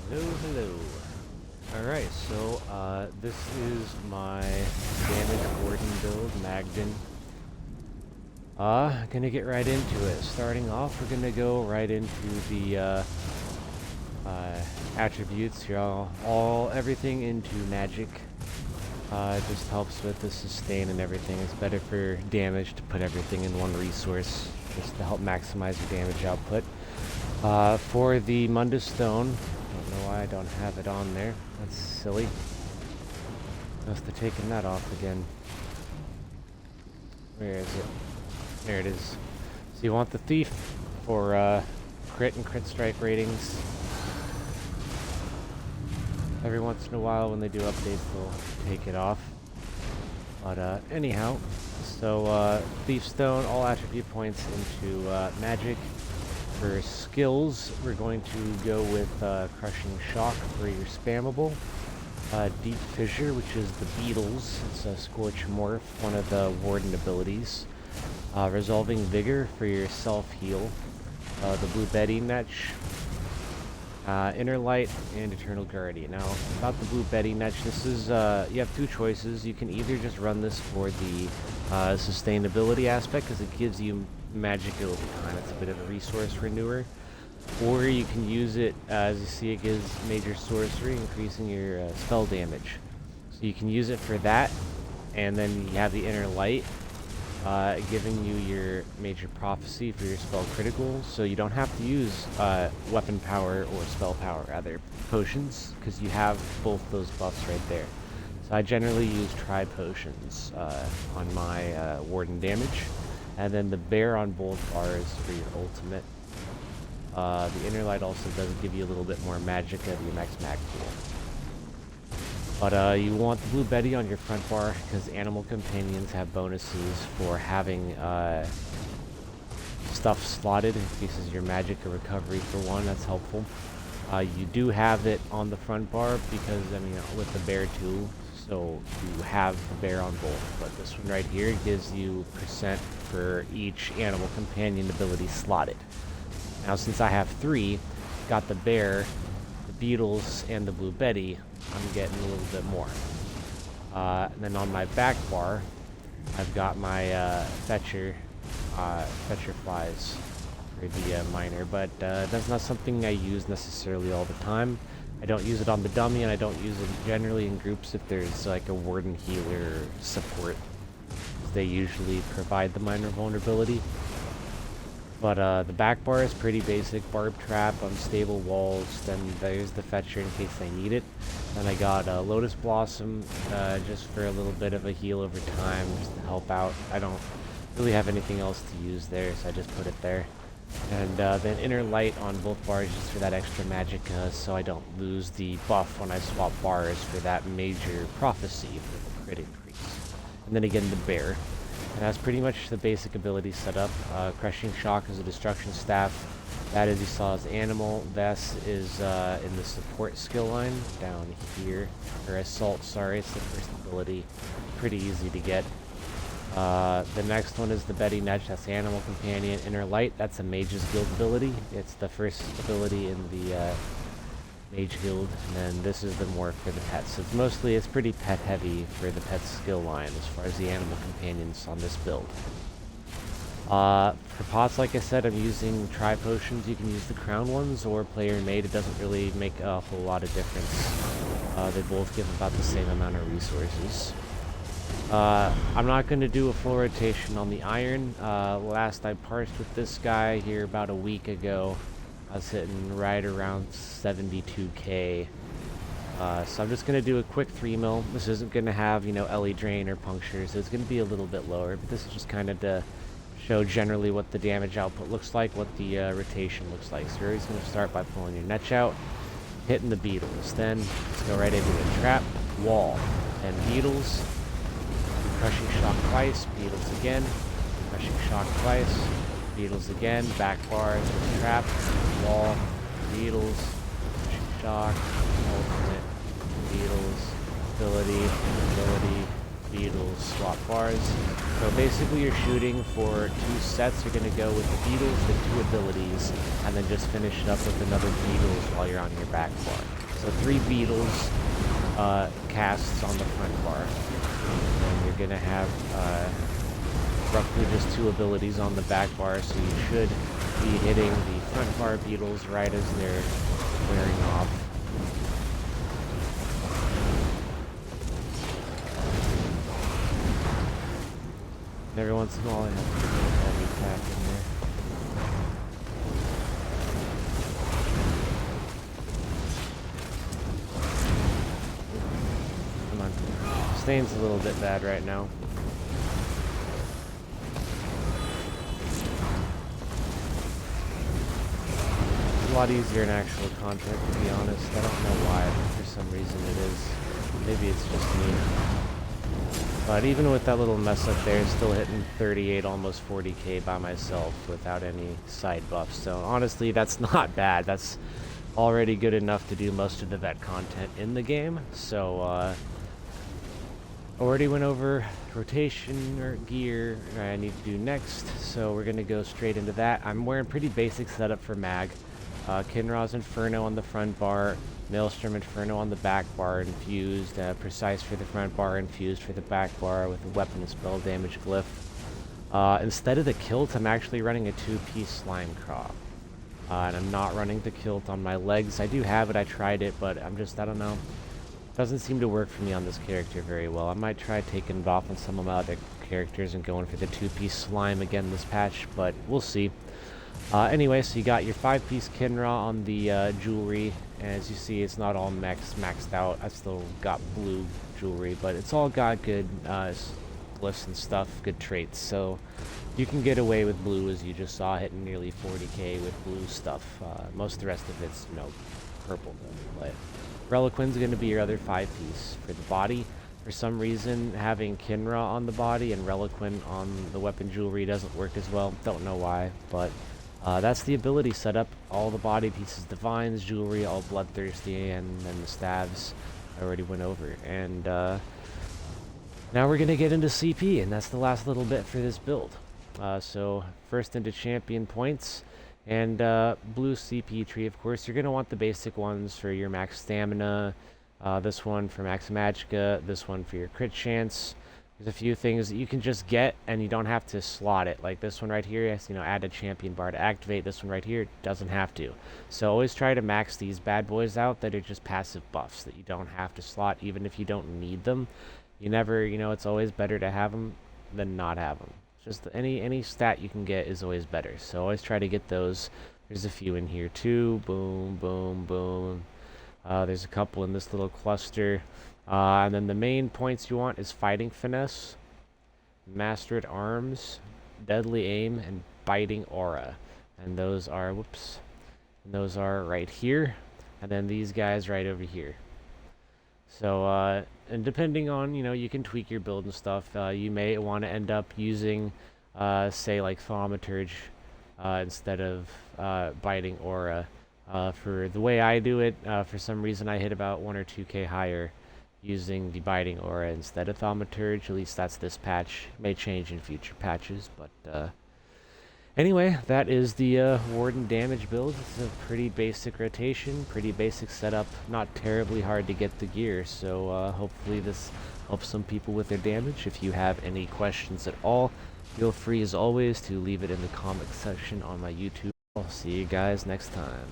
Hello, hello. Alright, so this is my damage Warden build, Magden. Gonna get right into it. Starting off, we're gonna go right into the attributes here. Everything into magic. It just helps with the sustain and everything. It's better for damage to put everything in one resource, just to help maximize your damage output. For the Mundus Stone, don't know why I don't have it on there. That's silly. Must have taken that off again. Where is it? There it is. So you want the Thief for crit and crit strike ratings. Every once in a while when they do updates, they'll take it off. But anyhow, so Thief Stone, all attribute points into magic. For skills, we're going to go with Crushing Shock for your spammable. Deep Fissure, which is the Beetles. It's a Scorch Morph, one of the Warden abilities. Resolving Vigor for your self-heal. The Blue Betty Netch. Inner Light, and Eternal Guardian. Now, about the Blue Betty Netch, this is, you have two choices. You can either just run this for the sustainability aspect, because it gives you magic over time. It's a bit of a resource renewer. Or you can use it, as you see, it gives major sorcery, increasing your spell damage. So you can use it for that, and then you have the Inner Light, giving you your major prophecy for your spell critical, so you don't have to use weapon power or spell power, rather potions, because you have both those buffs right there. So I generally use tri-potions on my Warden damage, and then the bear on both bars for your ultimate. The Inner Light also does give you a little bit more magic of your max mag pool. But you want the Blue Betty on your front bar, because animal companions have bonuses for having stuff slotted. It increases your magic or recovery for one. That's helpful. You do have it on the front bar because, I mean, with the bear too, so you have the bear on both. But this one right here gives you % for each animal companion ability slotted. Now, since I have 3, got the bear, the beetles, and the Blue Betty, I'm getting a little bit more. And then on my back bar, I've got my fetcher flies for the miner, but that's not something I use necessarily all the time. I don't use it on the dummy, and I don't use it generally in groups if there's like a Warden healer support. They usually provide the miner vulnerability. But the back bar is pretty basic. Barb trap, unstable walls, then there's the fetcher in case I need it. Then I got Lotus Blossom just for a little bit of a heal over time, just to help out. I don't really have anything else to use there, so I just put it there. And then Inner Light on both bars just for that extra magic, so I don't lose the buff when I swap bars for that major prophecy for the crit increase. And then again the bear. And that's pretty much the basic ability setup. Crushing Shock is a destruction staff. That, as you saw, is animal. This is in the support skill line down here. Or assault, sorry, it's the first ability. Pretty easy to get. The next one is the Betty Netch, that's the animal companion. Inner Light, that's a mage's guild ability. It's the first ability in the Mage Guild, and then this is the more for the pets. It's pretty pet heavy for the pet skill line as far as the animal companions on this build. For pots, like I said, I'm using tri-potions. You can use the crown ones or player made. It doesn't really make a whole lot of difference. They both give about the same amount of resources. I'm not going to do a full rotation on the iron. Last I parsed with this guy here about a week ago, I was hitting right around 72k. So I'm just going to do a quick 3 mil. This isn't going to have, you know, LE drain or puncture, so it's going to be a little bit lower. But this is just kind of to show generally what the damage output looks like, what the rotation looks like. So you're always going to start by pulling your Netch out, hitting the beetles. Then let's go right into the trap, wall, and beetles. Crushing Shock twice, beetles again. Crushing Shock twice. Beetles again, back bars, trap, wall, beetles, Crushing Shock, ultimate, beetles, ability, Beetles, swap bars. So basically you're shooting for 2 sets. You're going to go with the Beetles, the 2 abilities, and then just finish it up with another Beetles while you're on your back bar. So 3 Beetles casts on the front bar. And you're going to have roughly just 2 abilities on the back bar, so you should be hitting the front bar Beetles right as they're wearing off. And every once in a while I have to put a heavy attack in there. Come on. Stain's a little bit bad right now. It's a lot easier in actual contact, to be honest. I don't know why. For some reason it is. Maybe it's just me. But even with that little mess up there, still hitting 38, almost 40k by myself without any side buffs. So honestly, that's not bad. That's already good enough to do most of the vet content in the game. So already went over rotation or gear I need to do next. So we're going to go straight into that. I'm wearing pretty basic setup for mag. Kinra's Inferno on the front bar, Maelstrom Inferno on the back bar, infused, precise for the front bar, infused for the back bar with a weapon and spell damage glyph. Instead of the kilt, I'm actually running a 2-piece slime crop. And I'm not running the kilt on my legs. I do have it, I tried it, but I don't know. Doesn't seem to work for me on this character very well. I might try taking it off on some of my other characters and going for the 2-piece slime again this patch, but we'll see. Anyway, so you got your 5-piece Kinra on the jewelry, and as you see, it's not all maxed out. I still got blue jewelry, but it's all got good glyphs and stuff, good traits, so you can get away with blue, as you just saw, hitting nearly 40k with blue stuff. Most of the rest of it's, purple though. But Reliquin's going to be your other 5-piece. For the body, for some reason, having Kinra on the body and Reliquin on the weapon jewelry doesn't work as well. Don't know why, but that's the ability setup. All the body pieces, divines, jewelry, all bloodthirsty, and then the staves I already went over. And now we're going to get into CP, and that's the last little bit for this build. So first into champion points, and blue CP tree, of course. You're going to want the basic ones for your max stamina, this one for max magicka, this one for your crit chance. There's a few things that you can just get, and you don't have to slot it. Like this one right here, has, add a champion bar to activate. This one right here doesn't have to. So always try to max these bad boys out that are just passive buffs that you don't have to slot, even if you don't need them. You never, it's always better to have them than not have them. Just any stat you can get is always better. So always try to get those. There's a few in here too. Boom, boom, boom. There's a couple in this little cluster. And then the main points you want is Fighting Finesse, Master at Arms, Deadly Aim, and Biting Aura. And those are, those are right here. And then these guys right over here. So, and depending on, you can tweak your build and stuff. You may want to end up using, say, like Thaumaturge instead of Biting Aura. For the way I do it, for some reason I hit about 1 or 2k higher using the Biting Aura instead of Thaumaturge. At least that's this patch. May change in future patches, but anyway, that is the Warden damage build. It's a pretty basic rotation, pretty basic setup, not terribly hard to get the gear, so hopefully this helps some people with their damage. If you have any questions at all, feel free as always to leave it in the comment section on my YouTube. I'll see you guys next time.